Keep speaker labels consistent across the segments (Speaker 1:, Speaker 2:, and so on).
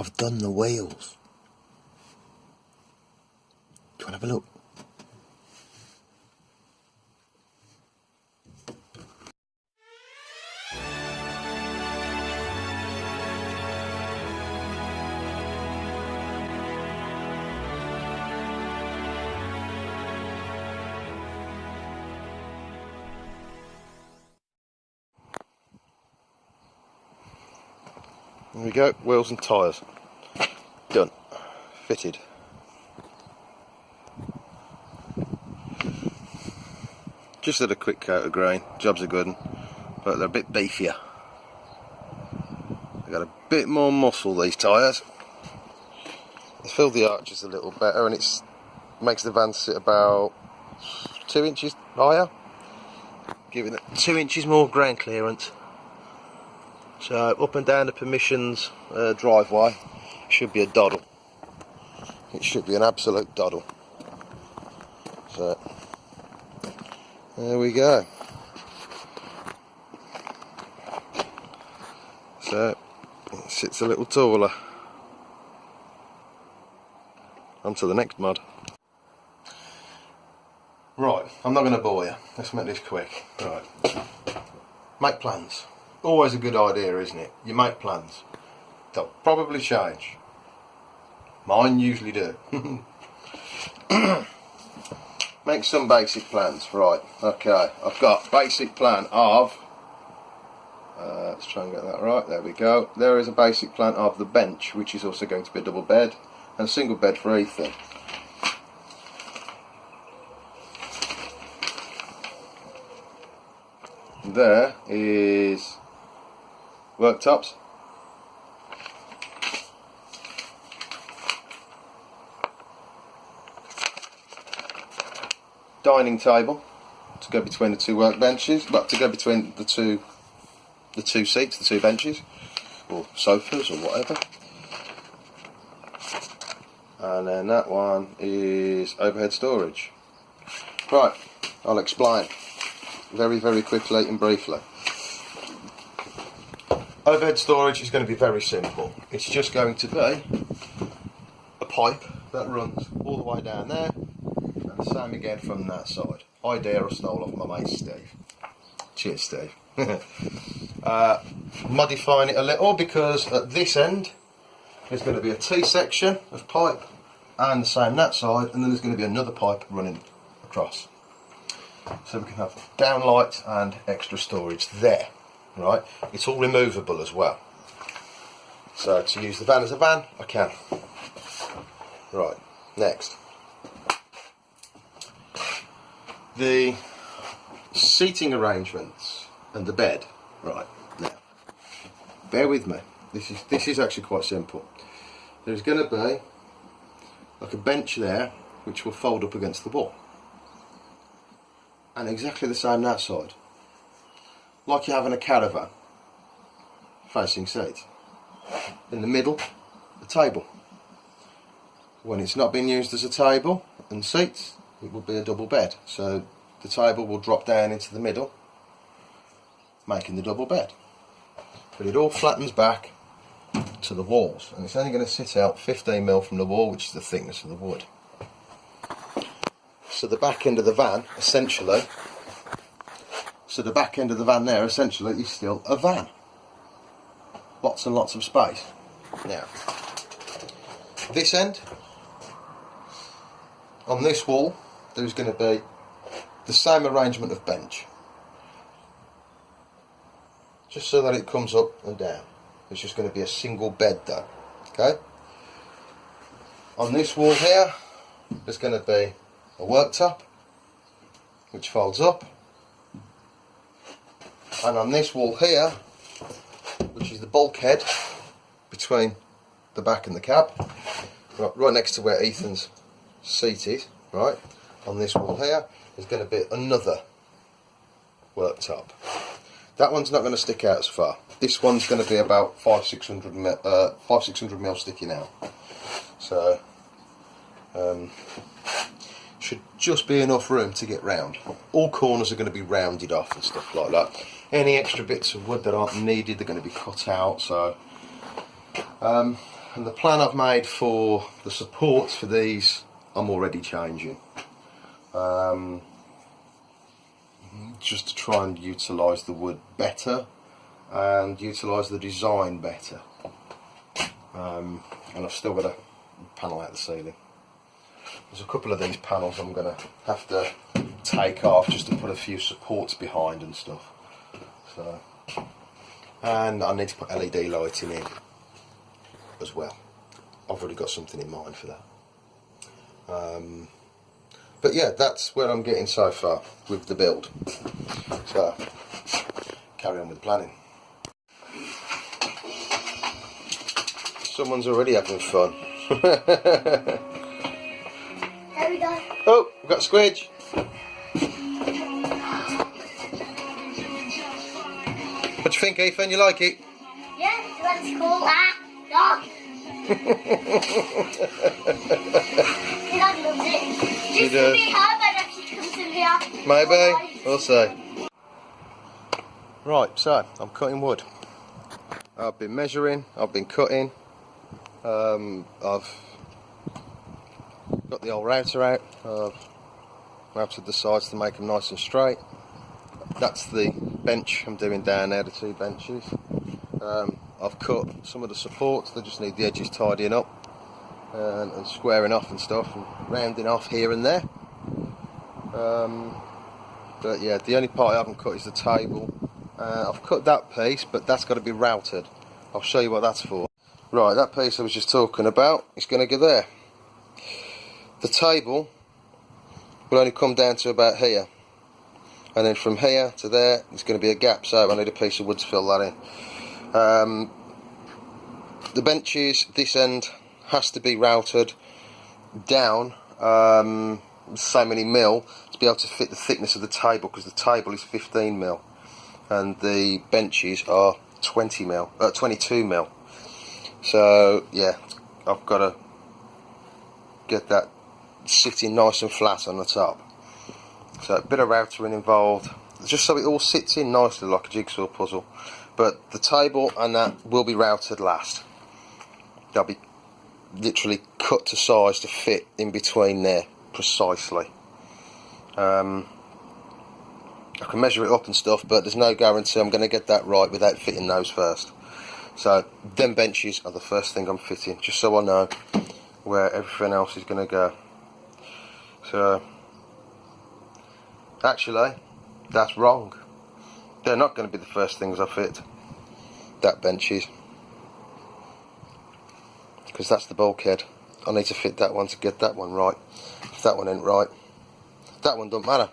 Speaker 1: I've done the wheels. Do you want to have a look? There we go, wheels and tyres. Done. Fitted. Just had a quick coat of grain, jobs are good, but they're a bit beefier. They've got a bit more muscle, these tyres. It's filled the arches a little better, and it makes the van sit about 2 inches higher, giving it 2 inches more ground clearance. So up and down the permissions driveway should be a doddle. It should be an absolute doddle. So there we go. So it sits a little taller. On to the next mod. Right, I'm not going to bore you. Let's make this quick. Right, make plans. Always a good idea, isn't it? You make plans. They'll probably change. Mine usually do. Make some basic plans. Right, okay. I've got basic plan of... let's try and get that right. There we go. There is a basic plan of the bench, which is also going to be a double bed, and a single bed for Ethan. There is... worktops, dining table to go between the two workbenches, but to go between the two seats, the two benches, or sofas or whatever. And then that one is overhead storage. Right, I'll explain very, very quickly and briefly. Overhead storage is going to be very simple. It's just going to be a pipe that runs all the way down there, and the same again from that side. Idea I stole off my mate Steve. Cheers, Steve. Modifying it a little, because at this end there's going to be a T-section of pipe, and the same that side, and then there's going to be another pipe running across. So we can have downlight and extra storage there. Right, it's all removable as well. So to use the van as a van, I can. Right, next. The seating arrangements and the bed. Right, now, bear with me. This is actually quite simple. There's going to be like a bench there, which will fold up against the wall. And exactly the same that side. Like you have in a caravan, facing seats. In the middle, the table. When it's not being used as a table and seats, it will be a double bed. So the table will drop down into the middle, making the double bed. But it all flattens back to the walls, and it's only going to sit out 15mm from the wall, which is the thickness of the wood. So the back end of the van, essentially, is still a van. Lots and lots of space. Now, this end, on this wall, there's going to be the same arrangement of bench. Just so that it comes up and down. It's just going to be a single bed though. Okay? On this wall here, there's going to be a worktop, which folds up. And on this wall here, which is the bulkhead between the back and the cab, right next to where Ethan's seat is, right, on this wall here, is going to be another worktop. That one's not going to stick out as far. This one's going to be about 500-600 mil sticking out. So, should just be enough room to get round. All corners are going to be rounded off and stuff like that. Any extra bits of wood that aren't needed, they're going to be cut out. So And the plan I've made for the supports for these, I'm already changing. Just to try and utilise the wood better and utilise the design better. And I've still got a panel out the ceiling. There's a couple of these panels I'm going to have to take off just to put a few supports behind and stuff. So, and I need to put LED lighting in as well. I've already got something in mind for that. But yeah, that's where I'm getting so far with the build. So, carry on with the planning. Someone's already having fun.
Speaker 2: There we go.
Speaker 1: Oh, we've got a squidge. What do you think, Ethan? You like it?
Speaker 2: Yeah, that's cool. No. Your dad loves it.
Speaker 1: She
Speaker 2: Just
Speaker 1: does.
Speaker 2: to be her when she comes in here.
Speaker 1: Maybe. We'll see. Right, so I'm cutting wood. I've been measuring, I've been cutting. I've got the old router out. I've routed the sides to make them nice and straight. That's the bench I'm doing down there, the two benches. I've cut some of the supports, they just need the edges tidying up and squaring off and stuff and rounding off here and there. But yeah, the only part I haven't cut is the table. I've cut that piece, but that's got to be routed. I'll show you what that's for. Right, that piece I was just talking about is going to go there. The table will only come down to about here, and then from here to there there's going to be a gap, so I need a piece of wood to fill that in. The benches, this end has to be routed down so many mil to be able to fit the thickness of the table, because the table is 15 mil and the benches are 22 mil. So yeah, I've got to get that sitting nice and flat on the top. So a bit of routering involved, just so it all sits in nicely like a jigsaw puzzle. But the table and that will be routed last. They'll be literally cut to size to fit in between there precisely. I can measure it up and stuff, but there's no guarantee I'm going to get that right without fitting those first. So them benches are the first thing I'm fitting, just so I know where everything else is going to go. So actually, that's wrong. They're not going to be the first things I fit. That benches, because that's the bulkhead. I need to fit that one to get that one right. If that one ain't right, that one don't matter.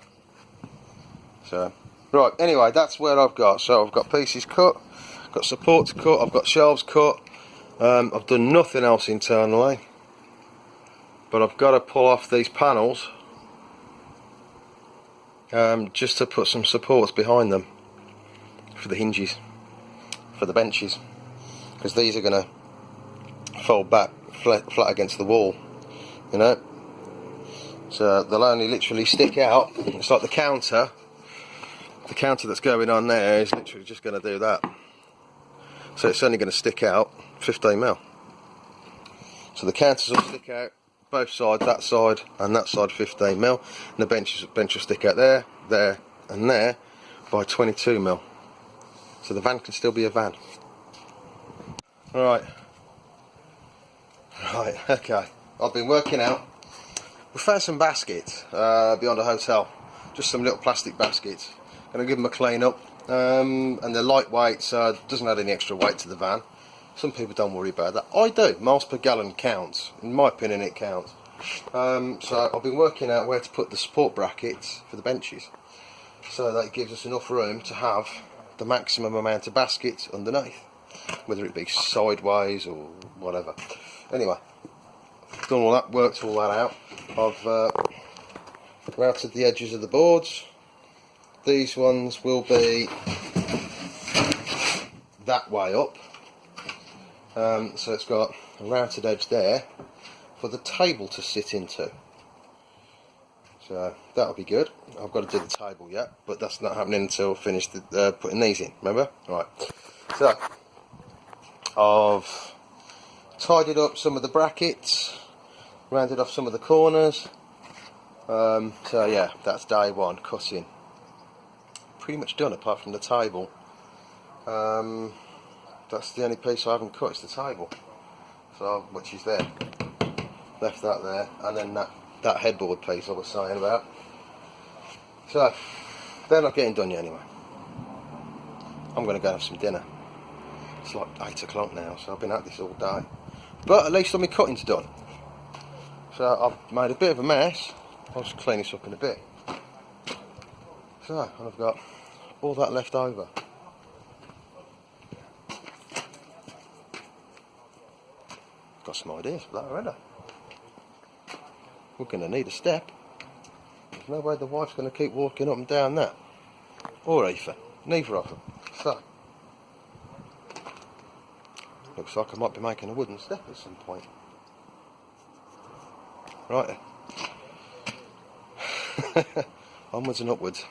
Speaker 1: So right, anyway, that's where I've got. So I've got pieces cut, got supports cut, I've got shelves cut. I've done nothing else internally, but I've got to pull off these panels just to put some supports behind them for the hinges, for the benches, because these are going to fold back flat against the wall, you know. So they'll only literally stick out. It's like the counter that's going on there is literally just going to do that. So it's only going to stick out 15 mil. So the counters will stick out both sides, that side and that side 15 mil, and the bench will stick out there, there and there by 22 mil. So the van can still be a van. Right, okay. I've been working out. We found some baskets beyond a hotel, just some little plastic baskets. Going to give them a clean up, and they're lightweight, so it doesn't add any extra weight to the van. Some people don't worry about that. I do. Miles per gallon counts. In my opinion, it counts. So I've been working out where to put the support brackets for the benches, so that it gives us enough room to have the maximum amount of baskets underneath, whether it be sideways or whatever. Anyway, done all that, worked all that out. I've routed the edges of the boards. These ones will be that way up, so it's got a routed edge there for the table to sit into. So that'll be good. I've got to do the table yet, but that's not happening until I finish putting these in, remember? Right, so I've tidied up some of the brackets, rounded off some of the corners. So yeah, that's day one, cutting. Pretty much done apart from the table. That's the only piece I haven't cut, is the table. So, which is there. Left that there, and then that headboard piece I was saying about. So, they're not getting done yet anyway. I'm going to go have some dinner. It's like 8 o'clock now, so I've been at this all day. But at least all my cutting's done. So I've made a bit of a mess. I'll just clean this up in a bit. So, and I've got all that left over. Got some ideas for that already. We're going to need a step. There's no way the wife's going to keep walking up and down that. Or Aoife. Neither of them. So, looks like I might be making a wooden step at some point. Right then. Onwards and upwards.